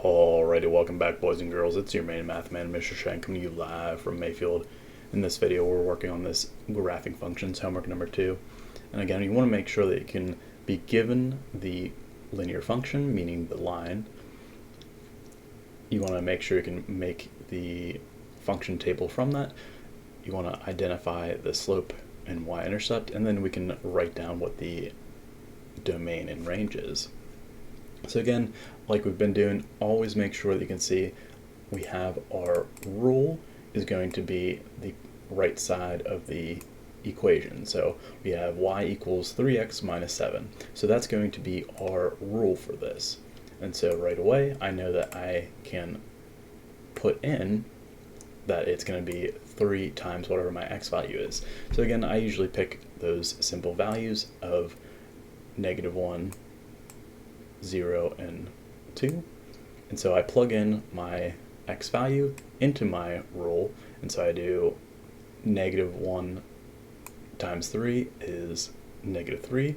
Alrighty, welcome back, boys and girls. It's your main math man, Mr. Shank, coming to you live from Mayfield. In this video, we're working on this graphing functions, homework number 2. And again, you want to make sure that you can be given the linear function, meaning the line. You want to make sure you can make the function table from that. You want to identify the slope and y-intercept, and then we can write down what the domain and range is. So again, like we've been doing, always make sure that you can see we have our rule is going to be the right side of the equation. So we have y equals 3x minus 7. So that's going to be our rule for this. And so right away, I know that I can put in that it's going to be 3 times whatever my x value is. So again, I usually pick those simple values of -1, 0, and 2. And so I plug in my x value into my rule, and so I do -1 times 3 is -3,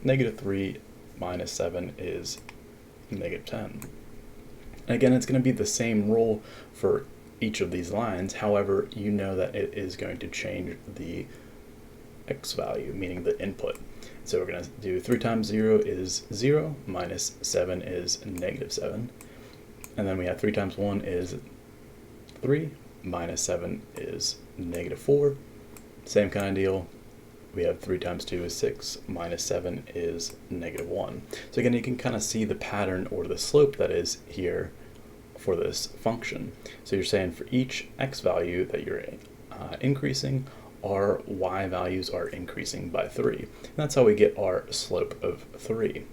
-3 minus 7 is -10. And again, it's going to be the same rule for each of these lines. However, you know that it is going to change the x value, meaning the input. So we're going to do 3 times 0 is 0, minus 7 is -7. And then we have 3 times 1 is 3, minus 7 is -4. Same kind of deal. We have 3 times 2 is 6, minus 7 is -1. So again, you can kind of see the pattern or the slope that is here for this function. So you're saying for each x value that you're increasing, our y values are increasing by 3. And that's how we get our slope of 3.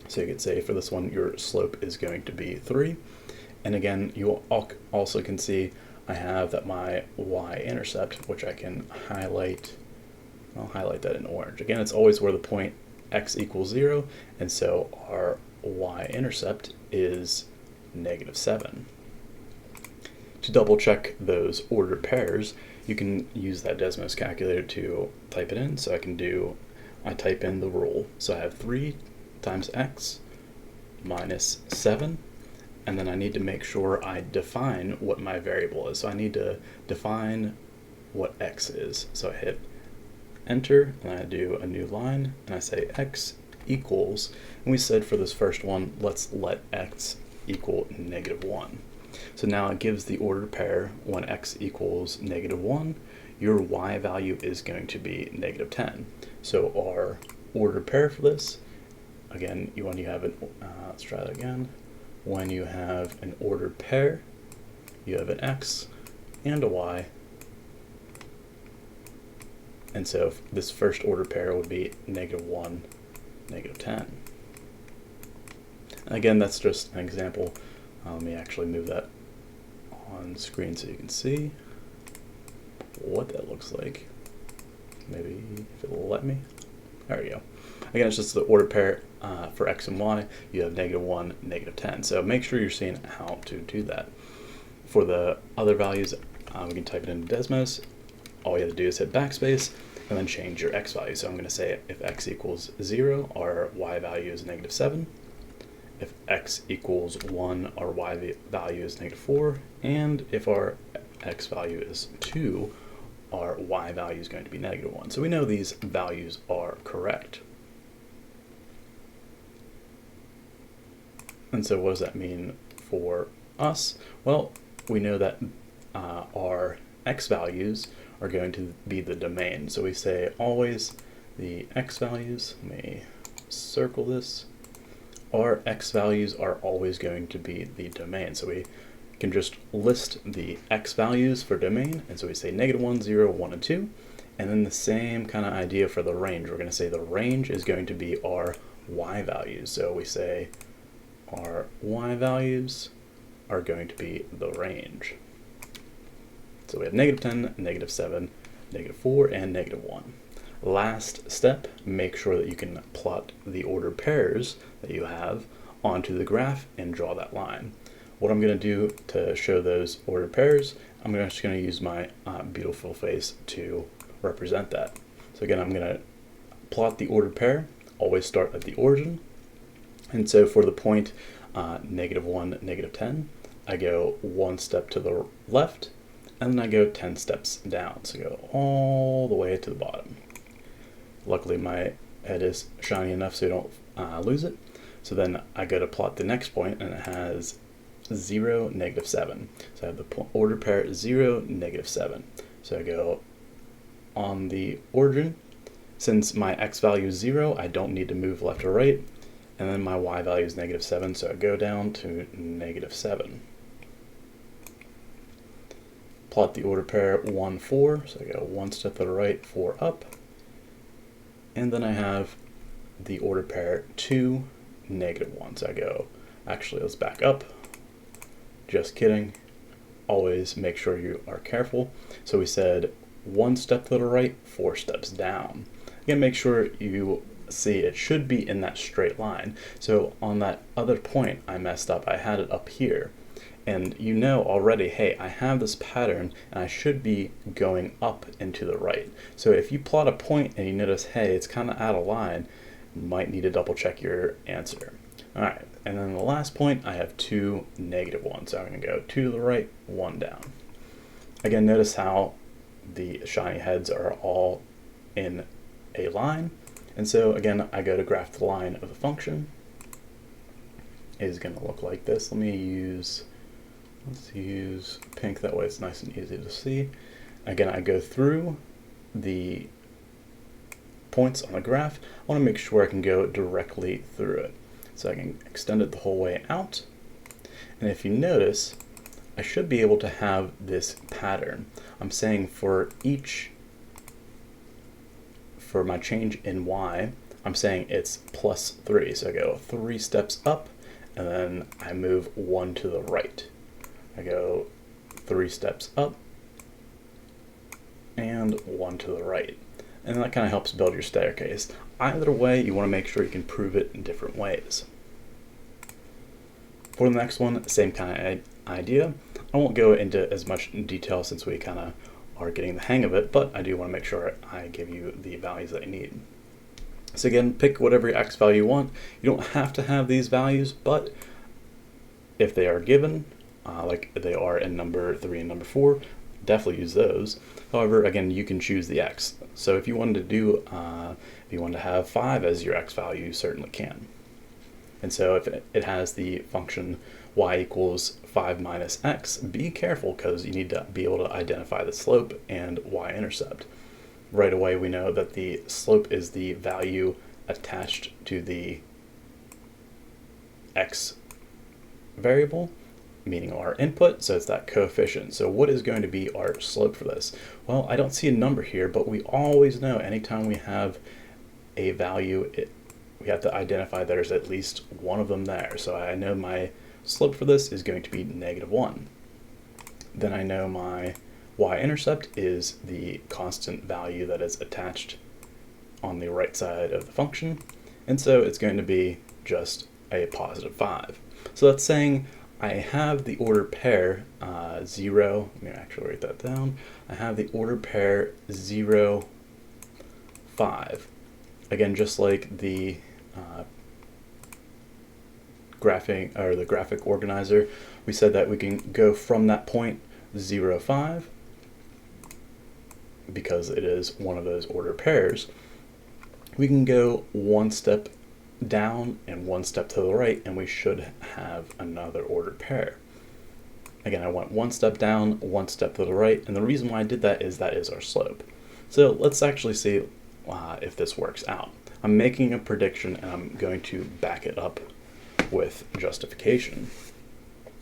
So you could say for this one, your slope is going to be 3. And again, you also can see I have that my y-intercept, which I can highlight. I'll highlight that in orange. Again, it's always where the point x equals 0, and so our y-intercept is -7. To double check those ordered pairs, you can use that Desmos Calculator to type it in. So I type in the rule. So I have 3 times x minus 7, and then I need to make sure I define what my variable is. So I need to define what x is. So I hit enter, and I do a new line, and I say x equals, and we said for this first one, let's let x equal -1. So now it gives the ordered pair when x equals -1, your y value is going to be -10. So our ordered pair for this, again, when you have an, let's try that again. When you have an ordered pair, you have an x and a y. And so this first ordered pair would be -1, -10. Again, that's just an example. Let me actually move that on screen so you can see what that looks like. Maybe if it will let me. There we go. Again, it's just the ordered pair for x and y. You have -1, -10. So make sure you're seeing how to do that. For the other values, we can type it into Desmos. All you have to do is hit backspace and then change your x value. So I'm going to say if x equals 0, our y value is -7. If x equals 1, our y value is -4, and if our x value is 2, our y value is going to be -1. So we know these values are correct. And so what does that mean for us? Well, we know that our x values are going to be the domain. So we say always the x values, let me circle this, our x values are always going to be the domain. So we can just list the x values for domain, and so we say -1, 0, 1, and 2, and then the same kind of idea for the range. We're going to say the range is going to be our y values. So we say our y values are going to be the range. So we have -10, -7, -4, and -1. Last step, make sure that you can plot the ordered pairs that you have onto the graph and draw that line. What I'm going to do to show those ordered pairs, I'm just going to use my beautiful face to represent that. So again, I'm going to plot the ordered pair, always start at the origin. And so for the point -1, -10, I go one step to the left, and then I go 10 steps down. So I go all the way to the bottom. Luckily my head is shiny enough so you don't lose it. So then I go to plot the next point, and it has 0, -7. So I have the order pair 0, -7. So I go on the origin. Since my x value is 0, I don't need to move left or right. And then my y value is -7, so I go down to -7. Plot the order pair 1, 4, so I go one step to the right, 4 up. And then I have the order pair 2, -1. So I go, actually let's back up. Just kidding. Always make sure you are careful. So we said one step to the right, 4 steps down. Again, make sure you see it should be in that straight line. So on that other point I messed up. I had it up here. And you know already, hey, I have this pattern and I should be going up and to the right. So if you plot a point and you notice, hey, it's kind of out of line, you might need to double check your answer. All right, and then the last point, I have 2, -1. So I'm going to go 2 to the right, 1 down. Again, notice how the shiny heads are all in a line. And so again, I go to graph the line of the function. It is going to look like this. Let's use pink, that way it's nice and easy to see. Again, I go through the points on the graph. I want to make sure I can go directly through it. So I can extend it the whole way out. And if you notice, I should be able to have this pattern. I'm saying for my change in y, I'm saying it's +3. So I go 3 steps up, and then I move 1 to the right. I go 3 steps up, and 1 to the right. And that kind of helps build your staircase. Either way, you want to make sure you can prove it in different ways. For the next one, same kind of idea. I won't go into as much detail since we kind of are getting the hang of it, but I do want to make sure I give you the values that you need. So again, pick whatever x value you want. You don't have to have these values, but if they are given, like they are in number 3 and number 4, definitely use those. However, again, you can choose the x. So if you wanted to do, if you wanted to have 5 as your x value, you certainly can. And so if it has the function y equals 5 minus x, be careful because you need to be able to identify the slope and y-intercept. Right away we know that the slope is the value attached to the x variable, meaning our input, so it's that coefficient. So what is going to be our slope for this? Well, I don't see a number here, but we always know anytime we have a value, we have to identify there's at least one of them there. So I know my slope for this is going to be -1. Then I know my y-intercept is the constant value that is attached on the right side of the function. And so it's going to be just a +5. So that's saying I have the order pair 0, let me actually write that down. I have the order pair 0, 5. Again, just like the graphic organizer, we said that we can go from that point 0, 5 because it is one of those order pairs. We can go one step down and one step to the right, and we should have another order pair. Again, I went one step down, one step to the right, and the reason why I did that is our slope. So let's actually see if this works out. I'm making a prediction and I'm going to back it up with justification.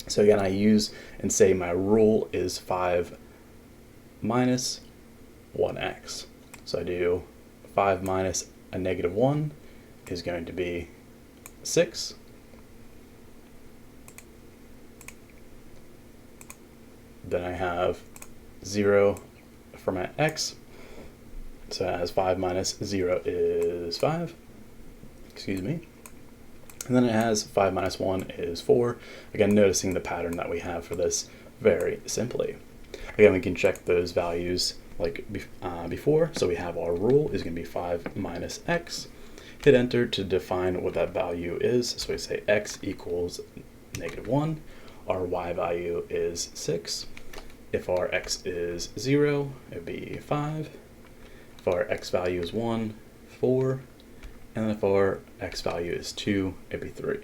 So again, I use and say my rule is 5 minus 1x. So I do 5 minus a -1 is going to be 6. Then I have 0 for my x. So it has 5 minus 0 is 5. Excuse me. And then it has 5 minus 1 is 4. Again, noticing the pattern that we have for this very simply. Again, we can check those values like before. So we have our rule is going to be 5 minus x. hit enter to define what that value is. So we say x equals -1, our y value is 6. If our x is 0, it'd be 5. If our x value is 1, 4. And if our x value is 2, it'd be 3.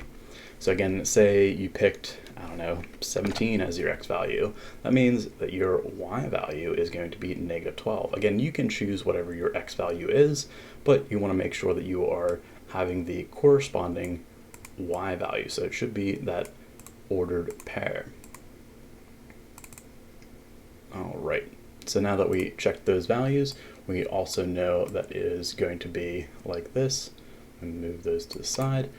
So again, say you picked, I don't know, 17 as your x value. That means that your y value is going to be -12. Again, you can choose whatever your x value is, but you want to make sure that you are having the corresponding y value. So it should be that ordered pair. All right. So now that we checked those values, we also know that it is going to be like this. And move those to the side.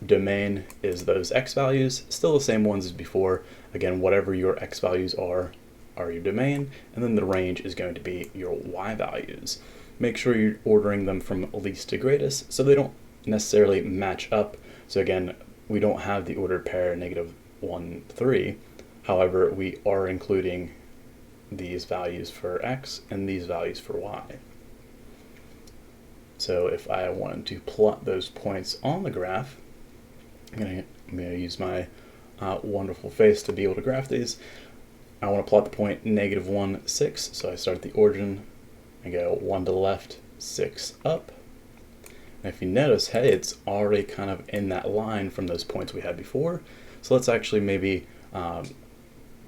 Domain is those x values, still the same ones as before. Again, whatever your x values are your domain, and then the range is going to be your y values. Make sure you're ordering them from least to greatest so they don't necessarily match up. So again, we don't have the ordered pair -1, 3. However, we are including these values for x and these values for y. So if I wanted to plot those points on the graph, I'm going to use my wonderful face to be able to graph these. I want to plot the point -1, 6. So I start at the origin and go 1 to the left, 6 up. And if you notice, hey, it's already kind of in that line from those points we had before. So let's actually maybe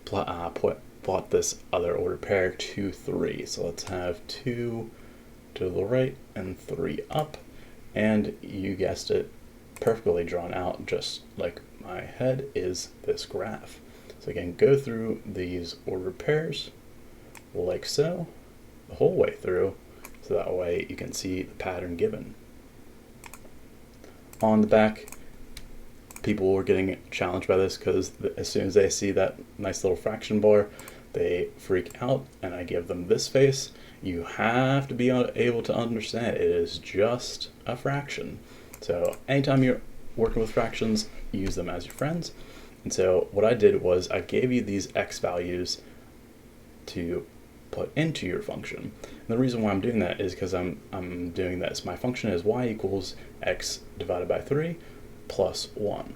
plot this other ordered pair 2, 3. So let's have 2 to the right and 3 up. And you guessed it, perfectly drawn out, just like my head, is this graph. So again, go through these ordered pairs like so, the whole way through, so that way you can see the pattern given. On the back, people were getting challenged by this because as soon as they see that nice little fraction bar, they freak out, and I give them this face. You have to be able to understand it is just a fraction. So anytime you're working with fractions, use them as your friends. And so what I did was I gave you these x values to put into your function. And the reason why I'm doing that is because I'm doing this. My function is y equals x divided by 3 plus 1.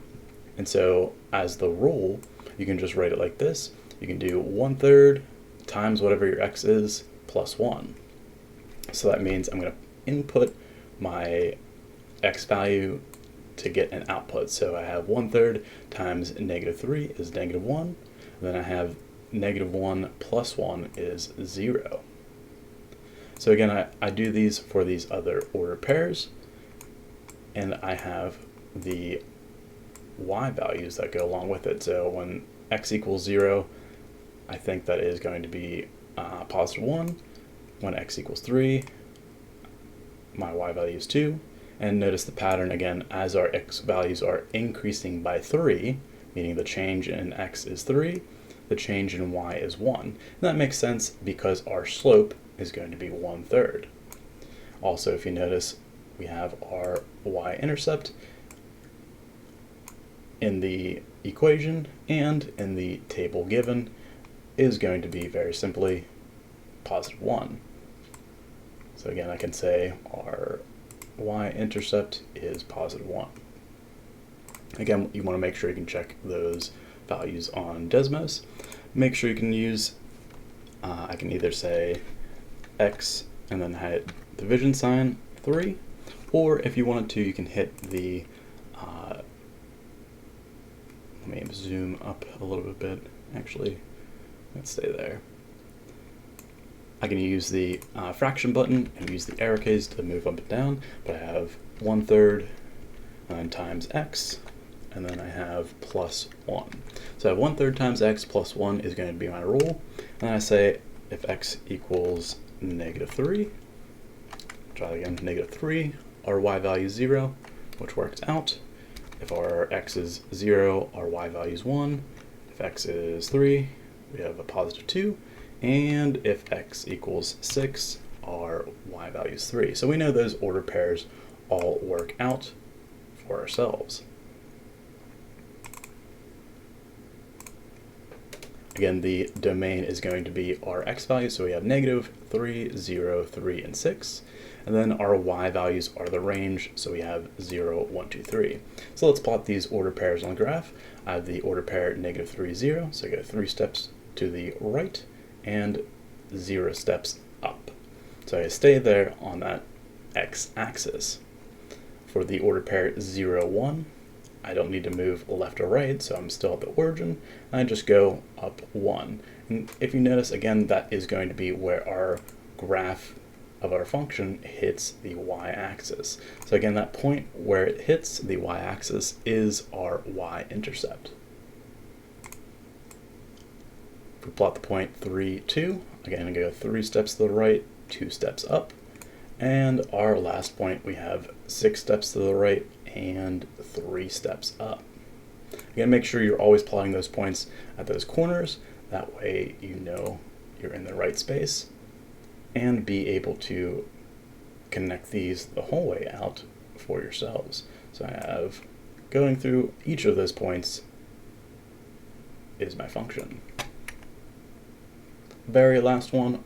And so as the rule, you can just write it like this. You can do 1/3 times whatever your x is plus 1. So that means I'm going to input my x value to get an output. So I have 1/3 times -3 is -1. And then I have -1 plus 1 is 0. So again, I do these for these other ordered pairs, and I have the y values that go along with it. So when x equals 0, I think that is going to be +1. When x equals 3, my y value is 2. And notice the pattern again, as our x values are increasing by 3, meaning the change in x is 3, the change in y is 1. And that makes sense because our slope is going to be 1/3. Also, if you notice, we have our y-intercept in the equation and in the table given is going to be very simply +1. So again, I can say our y-intercept is +1. Again, you want to make sure you can check those values on Desmos. Make sure you can use, I can either say x and then hit division sign 3, or if you wanted to, you can hit the, let me zoom up a little bit, actually, let's stay there. I can use the fraction button and use the arrow keys to move up and down, but I have 1/3 times x, and then I have plus 1. So I have 1/3 times x plus 1 is going to be my rule. And then I say if x equals -3, try that again, -3, our y value is 0, which works out. If our x is 0, our y value is 1. If x is 3, we have a +2. And if x equals 6, our y value is 3. So we know those order pairs all work out for ourselves. Again, the domain is going to be our x value, so we have -3, 0, 3, and 6. and then our y values are the range, so we have 0, 1, 2, 3. So let's plot these order pairs on the graph. I have the order pair -3, 0, so I go 3 steps to the right and 0 steps up. So I stay there on that x-axis. For the order pair 0, 1, I don't need to move left or right, so I'm still at the origin. I just go up 1. And if you notice, again, that is going to be where our graph of our function hits the y-axis. So again, that point where it hits the y-axis is our y-intercept. If we plot the point 3, 2, again, I go 3 steps to the right, 2 steps up. And our last point, we have 6 steps to the right and 3 steps up. Again, make sure you're always plotting those points at those corners. That way you know you're in the right space and be able to connect these the whole way out for yourselves. So I have going through each of those points is my function. Very last one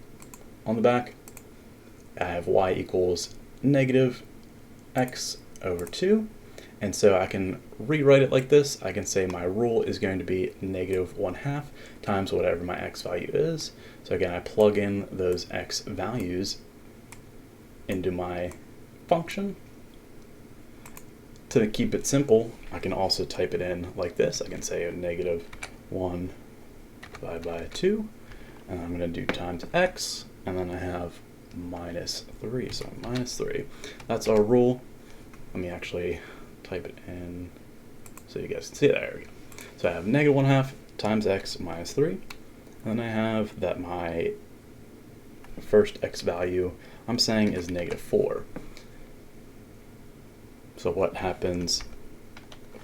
on the back, I have y equals negative x over 2. And so I can rewrite it like this. I can say my rule is going to be -1/2 times whatever my x value is. So again, I plug in those x values into my function. To keep it simple, I can also type it in like this. I can say -1 divided by 2, and I'm going to do times x, and then I have -3, so -3. That's our rule. Let me actually type it in so you guys can see it. There we go. So I have -1/2 times x minus 3, and then I have that my first x value I'm saying is -4. So what happens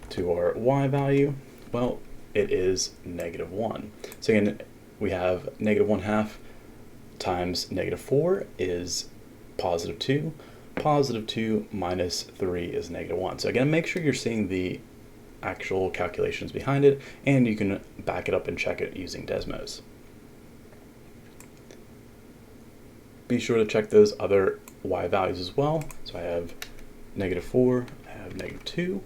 to our y value? Well, it is -1. So again, we have -1/2 times -4 is +2. +2 minus 3 is -1. So again, make sure you're seeing the actual calculations behind it, and you can back it up and check it using Desmos. Be sure to check those other y values as well. So I have -4, I have -2,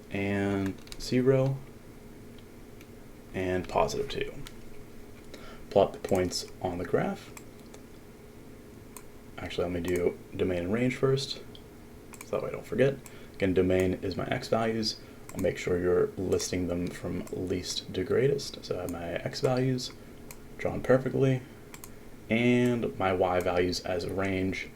and 0, and +2. Plot the points on the graph. Actually, let me do domain and range first, so that way I don't forget. Again, domain is my x values. I'll make sure you're listing them from least to greatest. So I have my x values drawn perfectly, and my y values as a range.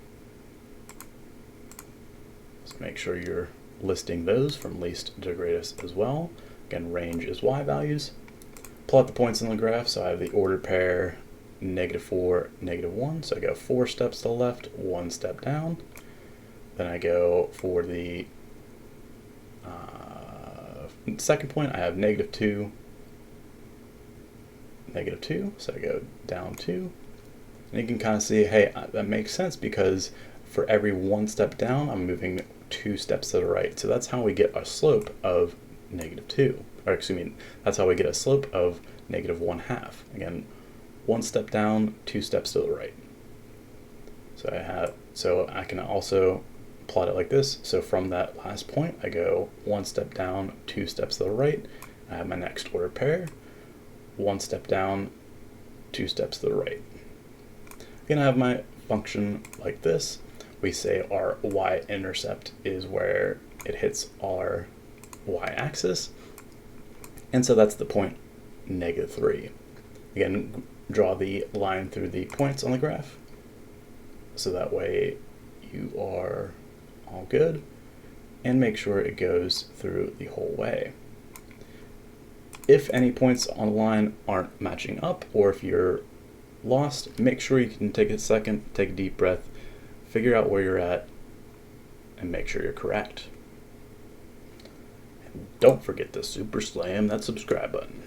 So make sure you're listing those from least to greatest as well. Again, range is y values. Plot the points on the graph. So I have the ordered pair -4, -1. So I go 4 steps to the left, 1 step down. Then I go for the second point, I have -2, -2. So I go down 2. And you can kind of see, hey, that makes sense because for every 1 step down, I'm moving 2 steps to the right. So that's how we get a slope of -2. Or excuse me, that's how we get a slope of -1/2. Again, 1 step down, 2 steps to the right. So I can also plot it like this. So from that last point, I go 1 step down, 2 steps to the right. I have my next ordered pair. 1 step down, 2 steps to the right. Again, I have my function like this. We say our y-intercept is where it hits our y-axis. And so that's the point -3. Again, draw the line through the points on the graph, so that way you are all good, and make sure it goes through the whole way. If any points on the line aren't matching up, or if you're lost, make sure you can take a second, take a deep breath, figure out where you're at, and make sure you're correct. And don't forget to super slam that subscribe button.